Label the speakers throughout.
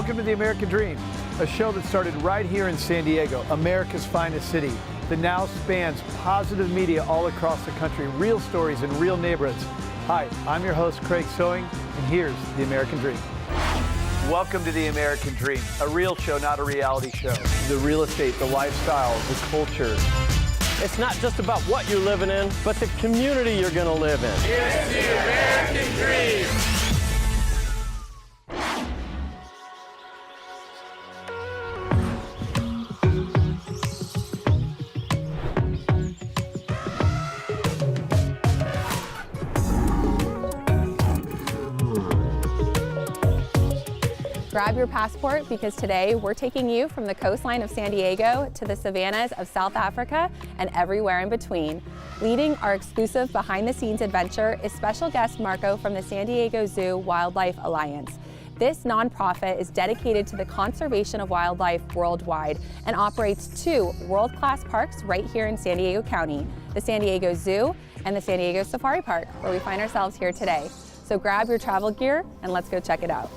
Speaker 1: Welcome to The American Dream, a show that started right here in San Diego, America's finest city, that now spans positive media all across the country, real stories in real neighborhoods. Hi, I'm your host, Craig Sewing, and here's The American Dream. Welcome to The American Dream, a real show, not a reality show. The real estate, the lifestyle, the culture.
Speaker 2: It's not just about what you're living in, but the community you're going to live in.
Speaker 3: It's The American Dream.
Speaker 4: Grab your passport because today we're taking you from the coastline of San Diego to the savannas of South Africa and everywhere in between. Leading our exclusive behind-the-scenes adventure is special guest Marco from the San Diego Zoo Wildlife Alliance. This nonprofit is dedicated to the conservation of wildlife worldwide and operates two world-class parks right here in San Diego County, the San Diego Zoo and the San Diego Safari Park, where we find ourselves here today. So grab your travel gear and let's go check it out.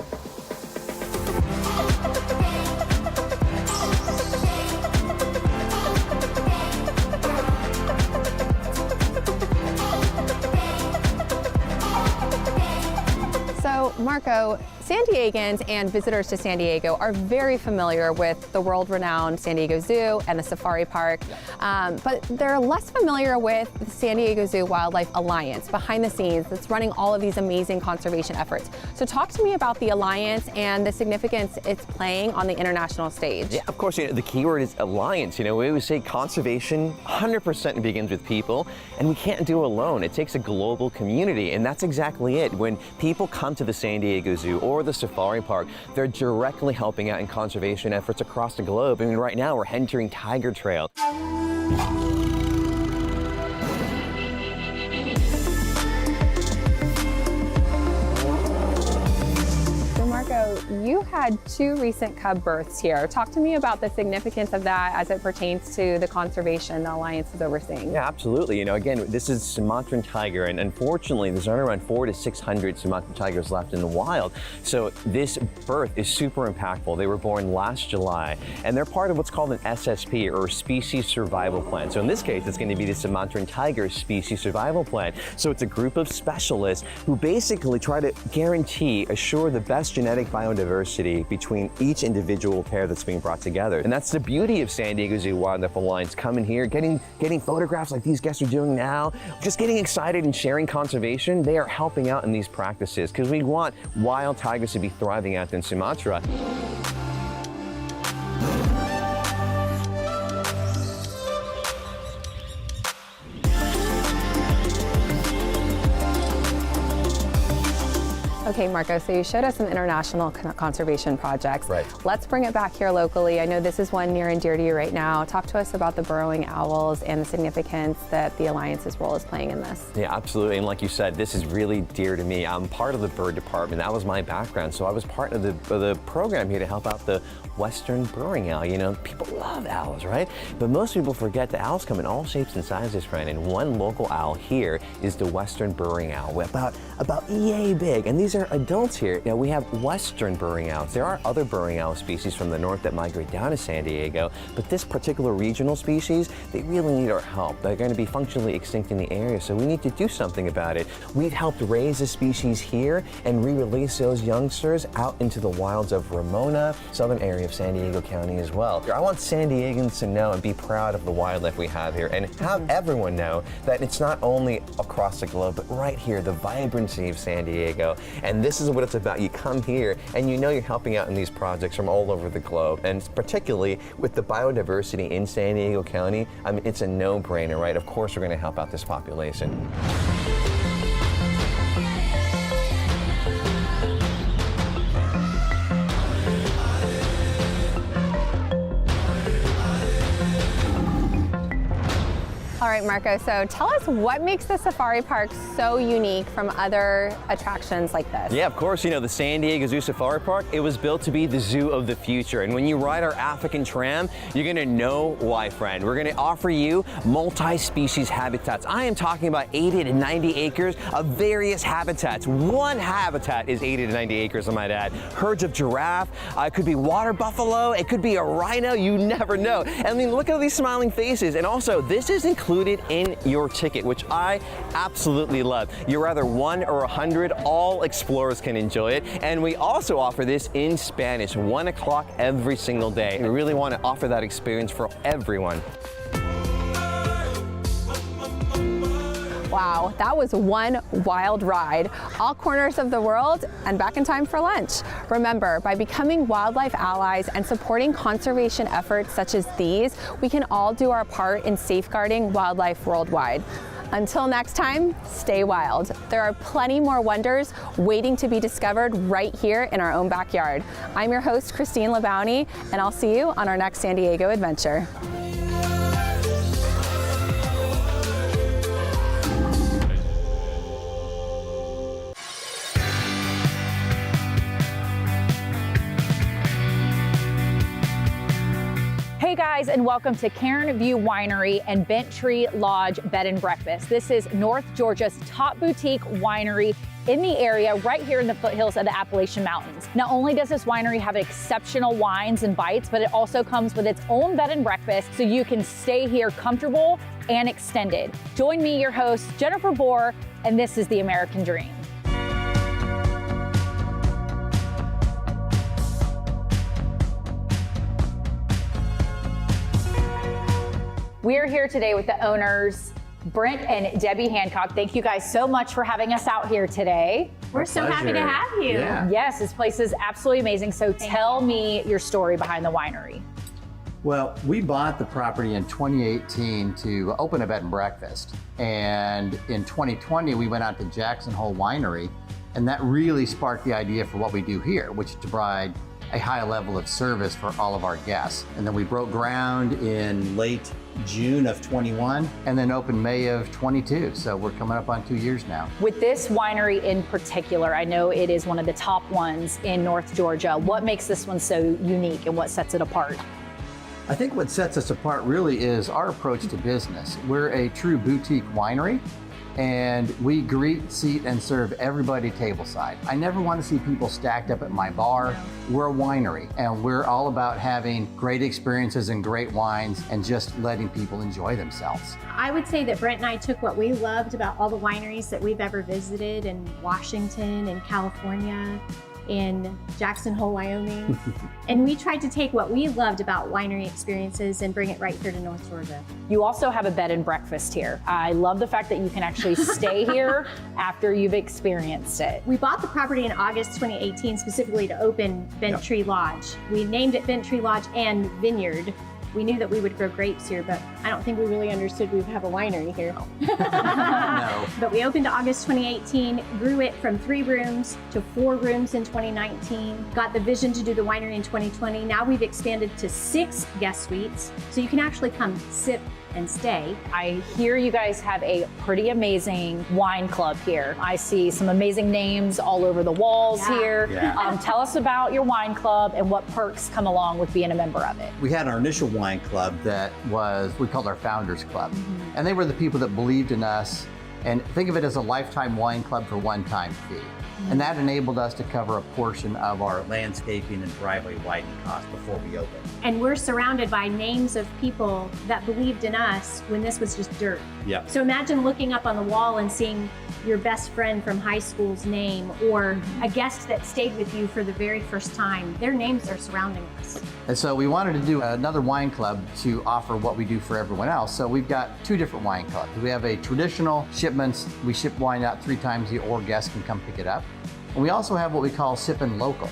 Speaker 4: So, Marco, San Diegans and visitors to San Diego are very familiar with the world-renowned San Diego Zoo and the Safari Park, but they're less familiar with the San Diego Zoo Wildlife Alliance, behind the scenes, that's running all of these amazing conservation efforts. So talk to me about the Alliance and the significance it's playing on the international stage.
Speaker 5: Yeah, of course, the key word is alliance. We always say conservation 100% begins with people, and we can't do it alone. It takes a global community, and that's exactly it. When people come to the San Diego Zoo or the Safari Park, they're directly helping out in conservation efforts across the globe. I mean, right now we're entering Tiger Trail.
Speaker 4: Marco, you had two recent cub births here. Talk to me about the significance of that as it pertains to the conservation the Alliance is overseeing.
Speaker 5: Yeah, absolutely. Again, this is Sumatran tiger, and unfortunately, there's only around 400 to 600 Sumatran tigers left in the wild. So this birth is super impactful. They were born last July, and they're part of what's called an SSP, or Species Survival Plan. So in this case, it's going to be the Sumatran Tiger Species Survival Plan. So it's a group of specialists who basically try to assure the best genetic biodiversity between each individual pair that's being brought together. And that's the beauty of San Diego Zoo Wildlife Alliance, coming here, getting photographs like these guests are doing now, just getting excited and sharing conservation. They are helping out in these practices because we want wild tigers to be thriving out in Sumatra.
Speaker 4: Okay, Marco, so you showed us some international conservation projects.
Speaker 5: Right.
Speaker 4: Let's bring it back here locally. I know this is one near and dear to you right now. Talk to us about the burrowing owls and the significance that the Alliance's role is playing in this.
Speaker 5: Yeah, absolutely. And like you said, this is really dear to me. I'm part of the bird department. That was my background. So I was part of the program here to help out the Western burrowing owl. People love owls, right? But most people forget the owls come in all shapes and sizes, friend. And one local owl here is the Western burrowing owl, about yay big. And these are adults here. Now, we have Western burrowing owls. There are other burrowing owl species from the north that migrate down to San Diego, but this particular regional species, they really need our help. They're going to be functionally extinct in the area, so we need to do something about it. We've helped raise the species here and re-release those youngsters out into the wilds of Ramona, southern area of San Diego County as well. I want San Diegans to know and be proud of the wildlife we have here, and have everyone know that it's not only across the globe, but right here, the vibrancy of San Diego. And this is what it's about. You come here and you're helping out in these projects from all over the globe. And particularly with the biodiversity in San Diego County, I mean, it's a no-brainer, right? Of course we're going to help out this population.
Speaker 4: All right, right, Marco, so tell us what makes the safari park so unique from other attractions like this?
Speaker 5: Yeah, of course, you know, the San Diego Zoo Safari Park, it was built to be the zoo of the future. And when you ride our African tram, you're gonna know why, friend. We're gonna offer you multi-species habitats. I am talking about 80 to 90 acres of various habitats. One habitat is 80 to 90 acres, I might add. Herds of giraffe, it could be water buffalo, it could be a rhino, you never know. And I mean, look at all these smiling faces. And also, this is included in your ticket, which I absolutely love. You're either 1 or 100, all explorers can enjoy it. And we also offer this in Spanish, 1 o'clock every single day. We really want to offer that experience for everyone.
Speaker 4: Wow, that was one wild ride. All corners of the world and back in time for lunch. Remember, by becoming wildlife allies and supporting conservation efforts such as these, we can all do our part in safeguarding wildlife worldwide. Until next time, stay wild. There are plenty more wonders waiting to be discovered right here in our own backyard. I'm your host, Christine Labounty, and I'll see you on our next San Diego adventure.
Speaker 6: Hey guys, and welcome to Cairn View Winery and Bent Tree Lodge Bed and Breakfast. This is North Georgia's top boutique winery in the area right here in the foothills of the Appalachian Mountains. Not only does this winery have exceptional wines and bites, but it also comes with its own bed and breakfast so you can stay here comfortable and extended. Join me, your host, Jennifer Bohr, and this is The American Dream. We're here today with the owners, Brent and Debbie Hancock. Thank you guys so much for having us out here today.
Speaker 7: We're so happy to have you.
Speaker 1: Yeah.
Speaker 6: Yes, this place is absolutely amazing. So tell me your story behind the winery.
Speaker 7: Well, we bought the property in 2018 to open a bed and breakfast. And in 2020, we went out to Jackson Hole Winery, and that really sparked the idea for what we do here, which is to provide a high level of service for all of our guests. And then we broke ground in late June of 21 and then opened May of 22. So we're coming up on 2 years now.
Speaker 6: With this winery in particular, I know it is one of the top ones in North Georgia. What makes this one so unique and what sets it apart?
Speaker 7: I think what sets us apart really is our approach to business. We're a true boutique winery, and we greet, seat, and serve everybody tableside. I never want to see people stacked up at my bar. We're a winery, and we're all about having great experiences and great wines and just letting people enjoy themselves.
Speaker 8: I would say that Brent and I took what we loved about all the wineries that we've ever visited in Washington and California, in Jackson Hole, Wyoming, and we tried to take what we loved about winery experiences and bring it right here to North Georgia.
Speaker 6: You also have a bed and breakfast here. I love the fact that you can actually stay here after you've experienced it.
Speaker 8: We bought the property in August 2018 specifically to open Bent Tree Lodge. We named it Bent Tree Lodge and Vineyard. We knew that we would grow grapes here, but I don't think we really understood we would have a winery here.
Speaker 7: No.
Speaker 8: But we opened August 2018, grew it from 3 rooms to 4 rooms in 2019, got the vision to do the winery in 2020. Now we've expanded to 6 guest suites, so you can actually come sip and stay.
Speaker 6: I hear you guys have a pretty amazing wine club here. I see some amazing names all over the walls here.
Speaker 7: Yeah.
Speaker 6: Tell us about your wine club and what perks come along with being a member of it.
Speaker 7: We had our initial wine club that we called our Founders Club. And they were the people that believed in us. And think of it as a lifetime wine club for one-time fee. And that enabled us to cover a portion of our landscaping and driveway widening costs before we opened.
Speaker 8: And we're surrounded by names of people that believed in us when this was just dirt.
Speaker 7: Yeah.
Speaker 8: So imagine looking up on the wall and seeing your best friend from high school's name, or a guest that stayed with you for the very first time. Their names are surrounding us.
Speaker 7: And so we wanted to do another wine club to offer what we do for everyone else. So we've got 2 different wine clubs. We have a traditional shipments. We ship wine out 3 times a year, or guests can come pick it up. And we also have what we call Sippin' Local.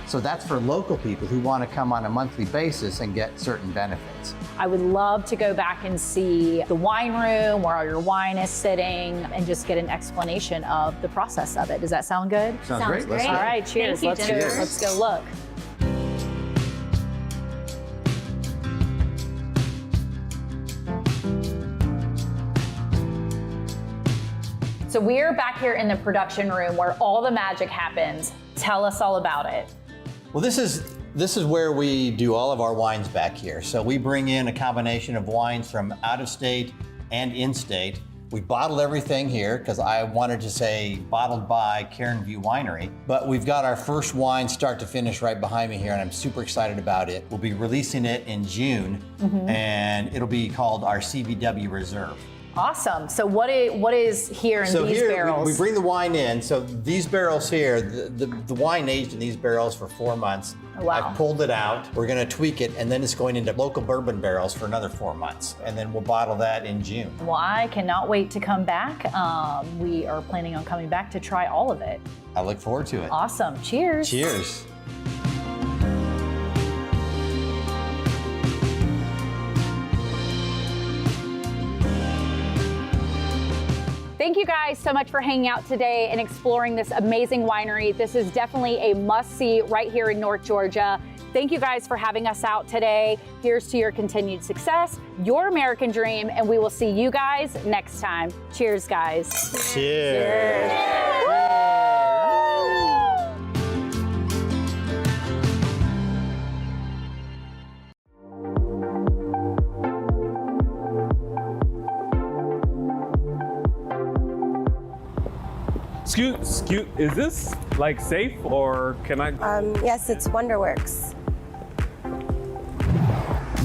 Speaker 7: So that's for local people who want to come on a monthly basis and get certain benefits.
Speaker 6: I would love to go back and see the wine room where all your wine is sitting and just get an explanation of the process of it. Does that sound good?
Speaker 7: Sounds great. Let's
Speaker 6: All
Speaker 7: go.
Speaker 6: right, cheers.
Speaker 8: Thank you, Jennifer.
Speaker 6: Let's go look. So we're back here in the production room where all the magic happens. Tell us all about it.
Speaker 7: Well, this is where we do all of our wines back here. So we bring in a combination of wines from out of state and in state. We bottled everything here because I wanted to say bottled by Karen View Winery. But we've got our first wine start to finish right behind me here, and I'm super excited about it. We'll be releasing it in June, and it'll be called our CVW Reserve.
Speaker 6: Awesome. So what is here in these barrels?
Speaker 7: We bring the wine in. So these barrels here, the wine aged in these barrels for 4 months.
Speaker 6: Oh, wow.
Speaker 7: I've pulled it out. We're going to tweak it, and then it's going into local bourbon barrels for another 4 months. And then we'll bottle that in June.
Speaker 6: Well, I cannot wait to come back. We are planning on coming back to try all of it.
Speaker 7: I look forward to it.
Speaker 6: Awesome. Cheers.
Speaker 7: Cheers.
Speaker 6: Thank you guys so much for hanging out today and exploring this amazing winery. This is definitely a must-see right here in North Georgia. Thank you guys for having us out today. Here's to your continued success, your American dream, and we will see you guys next time. Cheers, guys.
Speaker 7: Cheers.
Speaker 3: Excuse, is this like safe or can I?
Speaker 9: Yes, it's Wonderworks.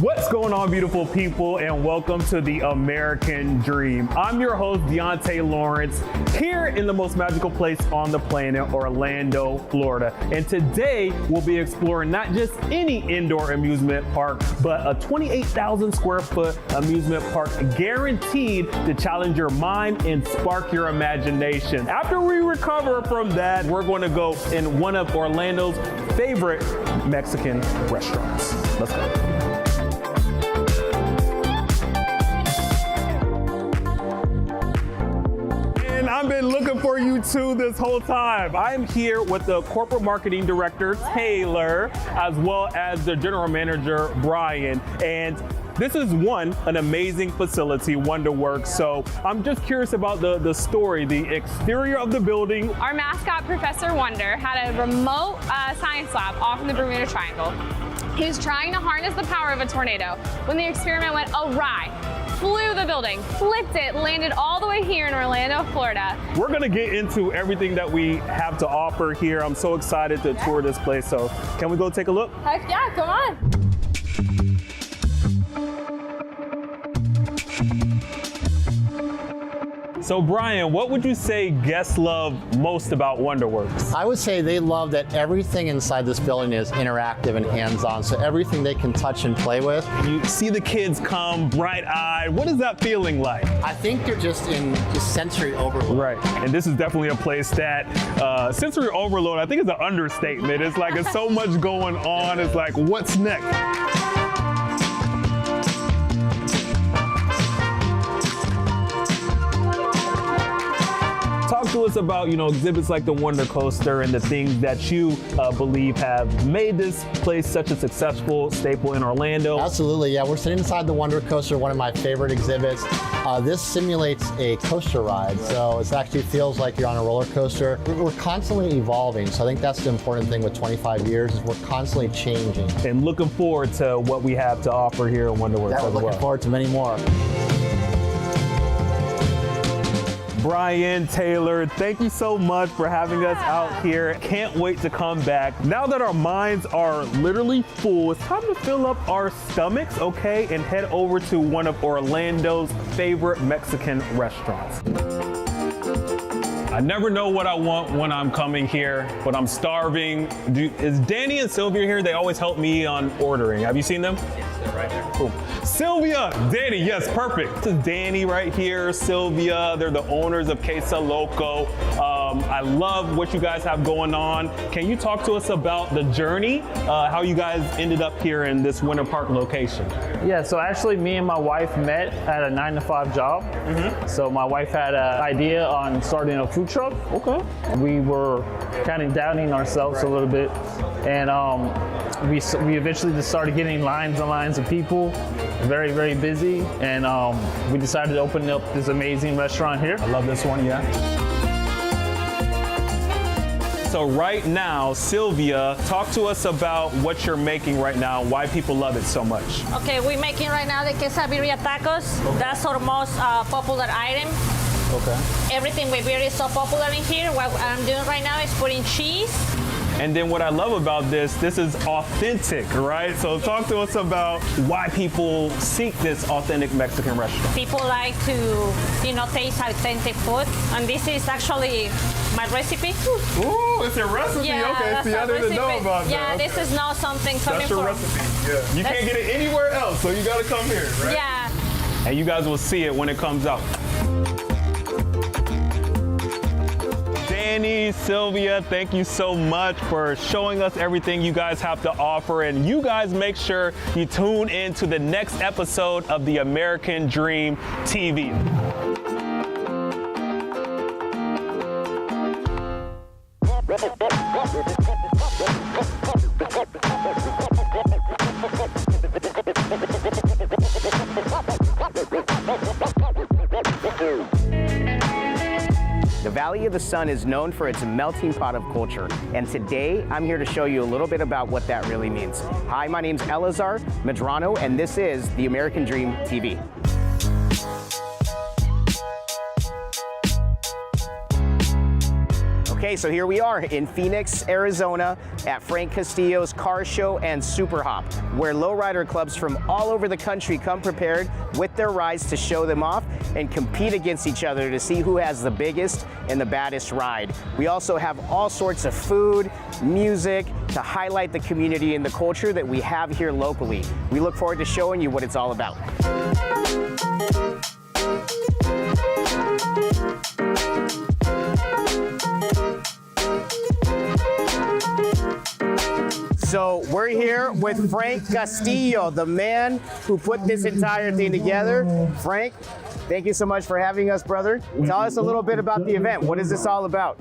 Speaker 3: What's going on, beautiful people, and welcome to the American Dream. I'm your host, Deontay Lawrence, here in the most magical place on the planet, Orlando, Florida. And today we'll be exploring not just any indoor amusement park, but a 28,000 square foot amusement park guaranteed to challenge your mind and spark your imagination. After we recover from that, we're going to go in one of Orlando's favorite Mexican restaurants. Let's go. I've been looking for you two this whole time. I'm here with the corporate marketing director, Taylor, as well as the general manager, Brian. And this is an amazing facility, Wonderworks. So I'm just curious about the story, the exterior of the building.
Speaker 10: Our mascot, Professor Wonder, had a remote science lab off in the Bermuda Triangle. He was trying to harness the power of a tornado when the experiment went awry. Flew the building, flipped it, landed all the way here in Orlando, Florida.
Speaker 3: We're gonna get into everything that we have to offer here. I'm so excited to tour this place. So can we go take a look?
Speaker 10: Heck yeah, come on.
Speaker 3: So Brian, what would you say guests love most about Wonderworks?
Speaker 11: I would say they love that everything inside this building is interactive and hands-on, so everything they can touch and play with.
Speaker 3: You see the kids come bright-eyed. What is that feeling like?
Speaker 11: I think they're just in just sensory overload.
Speaker 3: Right, and this is definitely a place that sensory overload, I think is an understatement. It's like it's so much going on. It's like, what's next? Talk to us about, exhibits like the Wonder Coaster and the things that you believe have made this place such a successful staple in Orlando.
Speaker 11: Absolutely, yeah. We're sitting inside the Wonder Coaster, one of my favorite exhibits. This simulates a coaster ride, so it actually feels like you're on a roller coaster. We're constantly evolving, so I think that's the important thing with 25 years is we're constantly changing.
Speaker 3: And looking forward to what we have to offer here at Wonderworks as well.
Speaker 11: We're looking forward to many more.
Speaker 3: Brian, Taylor, thank you so much for having us out here. Can't wait to come back. Now that our minds are literally full, it's time to fill up our stomachs, okay, and head over to one of Orlando's favorite Mexican restaurants. I never know what I want when I'm coming here, but I'm starving. Is Danny and Sylvia here? They always help me on ordering. Have you seen them? Yes, they're right there. Cool. Sylvia, Danny, yes, perfect. This is Danny right here, Sylvia. They're the owners of Queso Loco. I love what you guys have going on. Can you talk to us about the journey, how you guys ended up here in this Winter Park location?
Speaker 12: Yeah, so actually me and my wife met at a 9-to-5 job. So my wife had an idea on starting a food truck. Okay. We were kind of doubting ourselves a little bit, and we eventually just started getting lines and lines of people, very, very busy, and we decided to open up this amazing restaurant here.
Speaker 3: I love this one, yeah. So right now, Sylvia, talk to us about what you're making right now, why people love it so much.
Speaker 13: Okay, we're making right now the quesadilla tacos. Okay. That's our most popular item.
Speaker 3: Okay.
Speaker 13: Everything with beer is so popular in here. What I'm doing right now is putting cheese.
Speaker 3: And then what I love about this is authentic, right? So talk to us about why people seek this authentic Mexican restaurant.
Speaker 13: People like to, taste authentic food. And this is actually my recipe.
Speaker 3: Ooh, it's a recipe.
Speaker 13: Yeah,
Speaker 3: okay, see, I didn't know about that.
Speaker 13: Yeah, this is not something coming from.
Speaker 3: That's your recipe. Yeah. You can't get it anywhere else, so you got to come here, right?
Speaker 13: Yeah.
Speaker 3: And you guys will see it when it comes out. Danny, Sylvia, thank you so much for showing us everything you guys have to offer. And you guys make sure you tune in to the next episode of the American Dream TV.
Speaker 14: The Valley of the Sun is known for its melting pot of culture, and today I'm here to show you a little bit about what that really means. Hi, my name's Elazar Medrano, and this is the American Dream TV. Okay, so here we are in Phoenix, Arizona at Frank Castillo's Car Show and Super Hop, where lowrider clubs from all over the country come prepared with their rides to show them off and compete against each other to see who has the biggest and the baddest ride. We also have all sorts of food, music to highlight the community and the culture that we have here locally. We look forward to showing you what it's all about. So we're here with Frank Castillo, the man who put this entire thing together. Frank, thank you so much for having us, brother. Tell us a little bit about the event. What is this all about?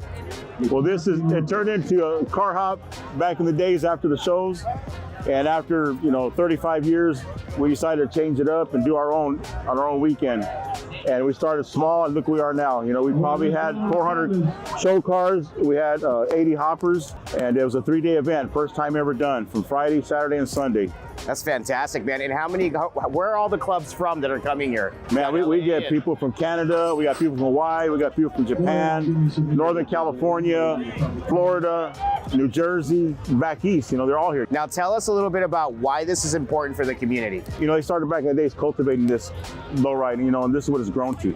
Speaker 15: Well, it turned into a car hop back in the days after the shows. And after 35 years, we decided to change it up and do our own on our own weekend. And we started small, and look where we are now. We probably had 400 show cars. We had 80 hoppers, and it was a 3-day event, first time ever done, from Friday, Saturday, and Sunday.
Speaker 14: That's fantastic, man. And where are all the clubs from that are coming here?
Speaker 15: Man, we get people from Canada, we got people from Hawaii, we got people from Japan, Northern California, Florida, New Jersey, back east, they're all here.
Speaker 14: Now tell us a little bit about why this is important for the community.
Speaker 15: They started back in the days cultivating this lowriding, and this is what it's grown to.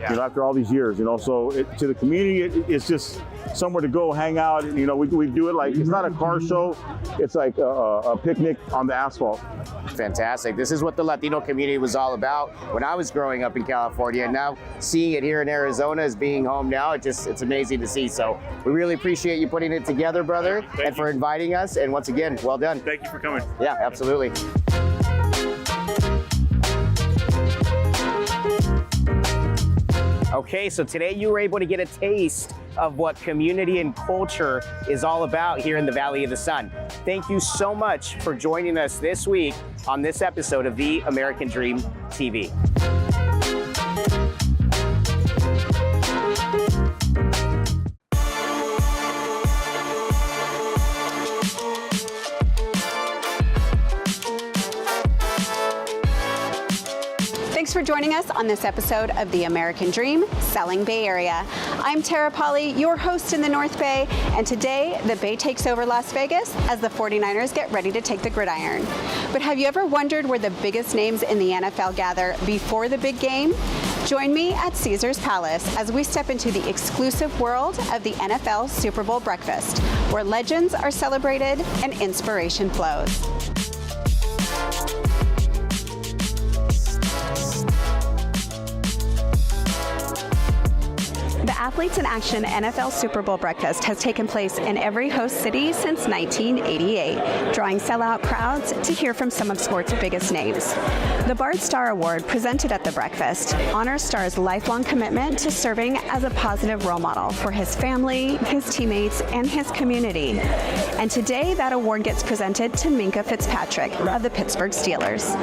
Speaker 15: Yeah. After all these years, so to the community, it's just somewhere to go hang out. We do it like, it's not a car show, it's like a picnic on the asphalt.
Speaker 14: Fantastic. This is what the Latino community was all about when I was growing up in California, and now seeing it here in Arizona as being home now, it's amazing to see. So we really appreciate you putting it together, brother, and for inviting us. And once again, well done.
Speaker 15: Thank you for coming.
Speaker 14: Yeah, absolutely. Okay, so today you were able to get a taste of what community and culture is all about here in the Valley of the Sun. Thank you so much for joining us this week on this episode of the American Dream TV.
Speaker 16: Thanks for joining us on this episode of The American Dream, Selling Bay Area. I'm Tara Polly, your host in the North Bay, and today the Bay takes over Las Vegas as the 49ers get ready to take the gridiron. But have you ever wondered where the biggest names in the NFL gather before the big game? Join me at Caesars Palace as we step into the exclusive world of the NFL Super Bowl breakfast, where legends are celebrated and inspiration flows. The Athletes in Action NFL Super Bowl breakfast has taken place in every host city since 1988, drawing sellout crowds to hear from some of sports' biggest names. The Bart Starr Award, presented at the breakfast, honors Starr's lifelong commitment to serving as a positive role model for his family, his teammates, and his community. And today, that award gets presented to Minkah Fitzpatrick of the Pittsburgh Steelers.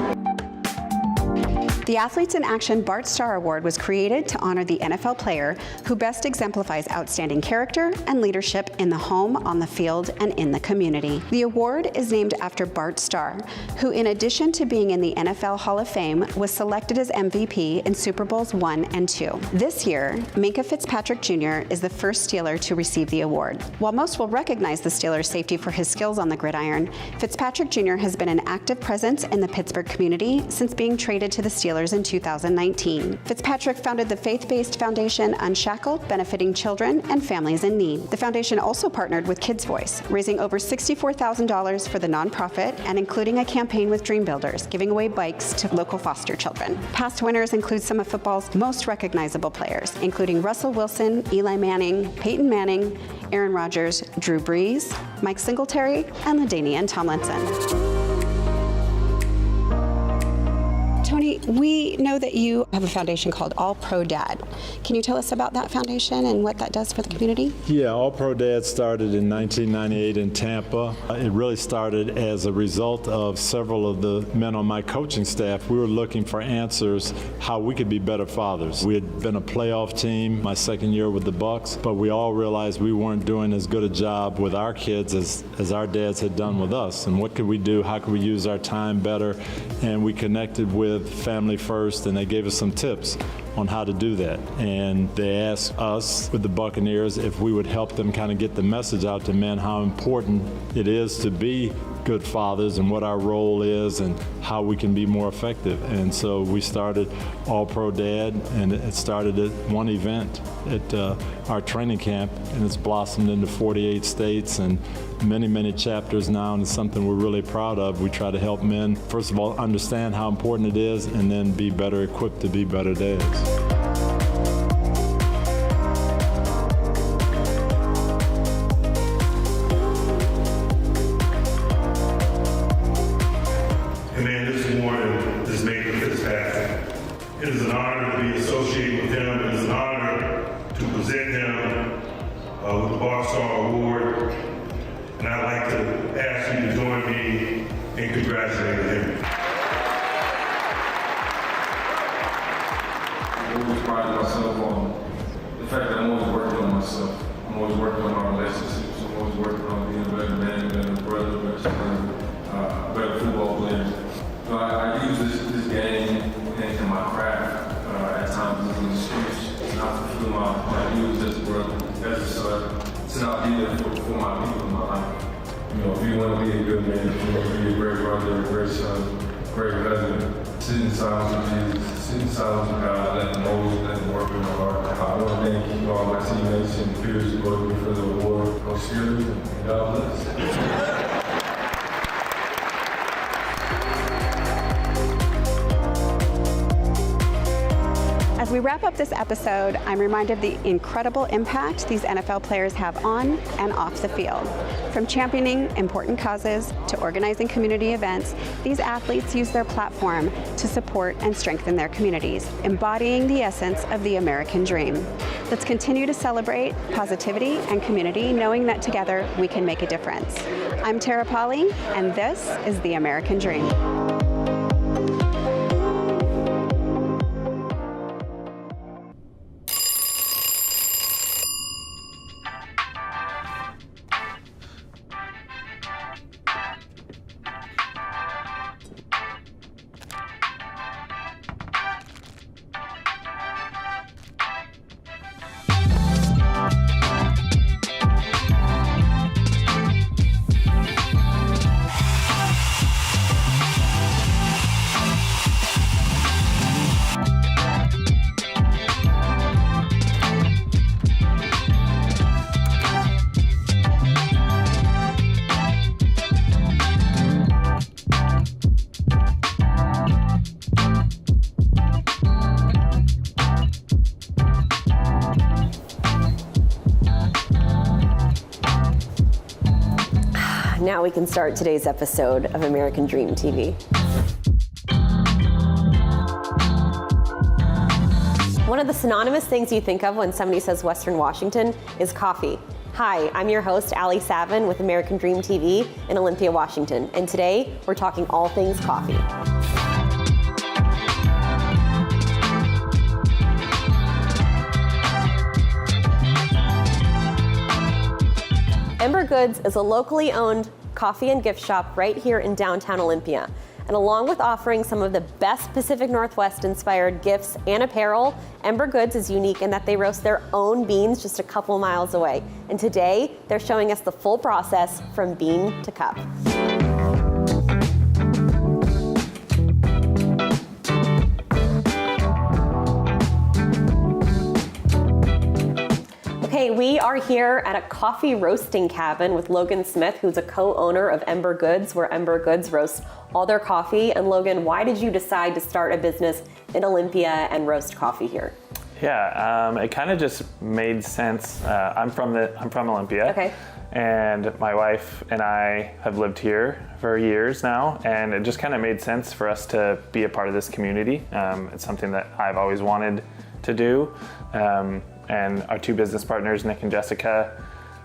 Speaker 16: The Athletes in Action Bart Starr Award was created to honor the NFL player who best exemplifies outstanding character and leadership in the home, on the field, and in the community. The award is named after Bart Starr, who, in addition to being in the NFL Hall of Fame, was selected as MVP in Super Bowls I and II. This year, Minkah Fitzpatrick Jr. is the first Steeler to receive the award. While most will recognize the Steelers' safety for his skills on the gridiron, Fitzpatrick Jr. has been an active presence in the Pittsburgh community since being traded to the Steelers in 2019. Fitzpatrick founded the faith-based foundation Unshackled, benefiting children and families in need. The foundation also partnered with Kids Voice, raising over $64,000 for the nonprofit and including a campaign with Dream Builders, giving away bikes to local foster children. Past winners include some of football's most recognizable players, including Russell Wilson, Eli Manning, Peyton Manning, Aaron Rodgers, Drew Brees, Mike Singletary, and LaDainian Tomlinson. Tony, we know that you have a foundation called All Pro Dad. Can you tell us about that foundation and what that does for the community?
Speaker 17: Yeah, All Pro Dad started in 1998 in Tampa. It really started as a result of several of the men on my coaching staff. We were looking for answers how we could be better fathers. We had been a playoff team my second year with the Bucks, but we all realized we weren't doing as good a job with our kids as our dads had done with us. And what could we do? How could we use our time better? And we connected with Family First, and they gave us some tips on how to do that. And they asked us with the Buccaneers if we would help them kind of get the message out to men how important it is to be good fathers and what our role is and how we can be more effective. And so we started All Pro Dad, and it started at one event at our training camp, and it's blossomed into 48 states and many, many chapters now, and it's something we're really proud of. We try to help men, first of all, understand how important it is, and then be better equipped to be better dads.
Speaker 18: It is an honor to be associated with him. It is an honor to present him with the Bart Starr Award. And I'd like to ask you to join me in congratulating him.
Speaker 19: I always pride myself on the fact that I'm always working on myself. I'm always working on my relationships. I'm always working on being a better man, better brother, better son, better football player. So I use this game in my craft at times as an excuse to not fulfill my duties as a brother, as a son, to not be there for my people in my life. You know, if you want to be a good man, if you want to be a great brother, a great son, a great husband, sit in silence with Jesus, sit in silence with God, let them always let them work in my heart. I want to thank all my teammates and peers who worked with me for the award. Go Steelers, and God bless.
Speaker 16: As we wrap up this episode, I'm reminded of the incredible impact these NFL players have on and off the field. From championing important causes to organizing community events, these athletes use their platform to support and strengthen their communities, embodying the essence of the American dream. Let's continue to celebrate positivity and community, knowing that together we can make a difference. I'm Tara Polly, and this is the American Dream.
Speaker 20: Now we can start today's episode of American Dream TV. One of the synonymous things you think of when somebody says Western Washington is coffee. Hi, I'm your host, Allie Savin with American Dream TV in Olympia, Washington. And today we're talking all things coffee. Ember Goods is a locally owned coffee and gift shop right here in downtown Olympia. And along with offering some of the best Pacific Northwest inspired gifts and apparel, Ember Goods is unique in that they roast their own beans just a couple miles away. And today, they're showing us the full process from bean to cup. Okay, we are here at a coffee roasting cabin with Logan Smith, who's a co-owner of Ember Goods, where Ember Goods roasts all their coffee. And Logan, why did you decide to start a business in Olympia and roast coffee here?
Speaker 21: Yeah, it kind of just made sense. I'm from Olympia. Okay. And my wife and I have lived here for years now, and it just kind of made sense for us to be a part of this community. It's something that I've always wanted to do. And our two business partners, Nick and Jessica,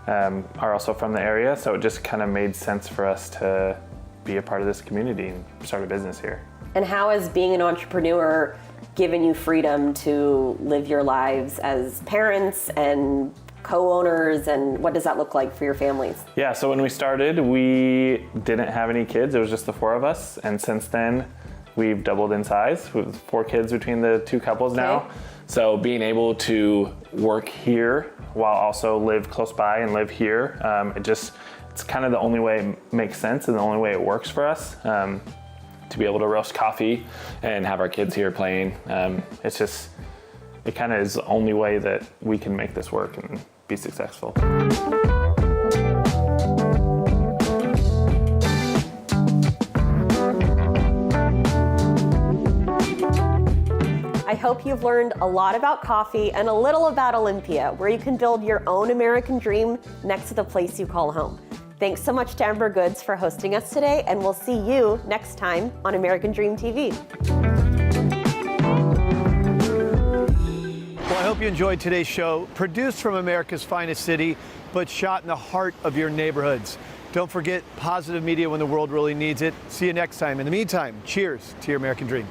Speaker 21: are also from the area, so it just kind of made sense for us to be a part of this community and start a business here.
Speaker 20: And how has being an entrepreneur given you freedom to live your lives as parents and co-owners, and what does that look like for your families?
Speaker 21: Yeah, so when we started, we didn't have any kids. It was just the four of us, and since then, we've doubled in size with 4 kids between the two couples now. So being able to work here while also live close by and live here, it's kind of the only way it makes sense and the only way it works for us to be able to roast coffee and have our kids here playing. It kind of is the only way that we can make this work and be successful.
Speaker 20: I hope you've learned a lot about coffee and a little about Olympia, where you can build your own American dream next to the place you call home. Thanks so much to Ember Goods for hosting us today, and we'll see you next time on American Dream TV.
Speaker 1: Well, I hope you enjoyed today's show, produced from America's finest city, but shot in the heart of your neighborhoods. Don't forget positive media when the world really needs it. See you next time. In the meantime, cheers to your American dream.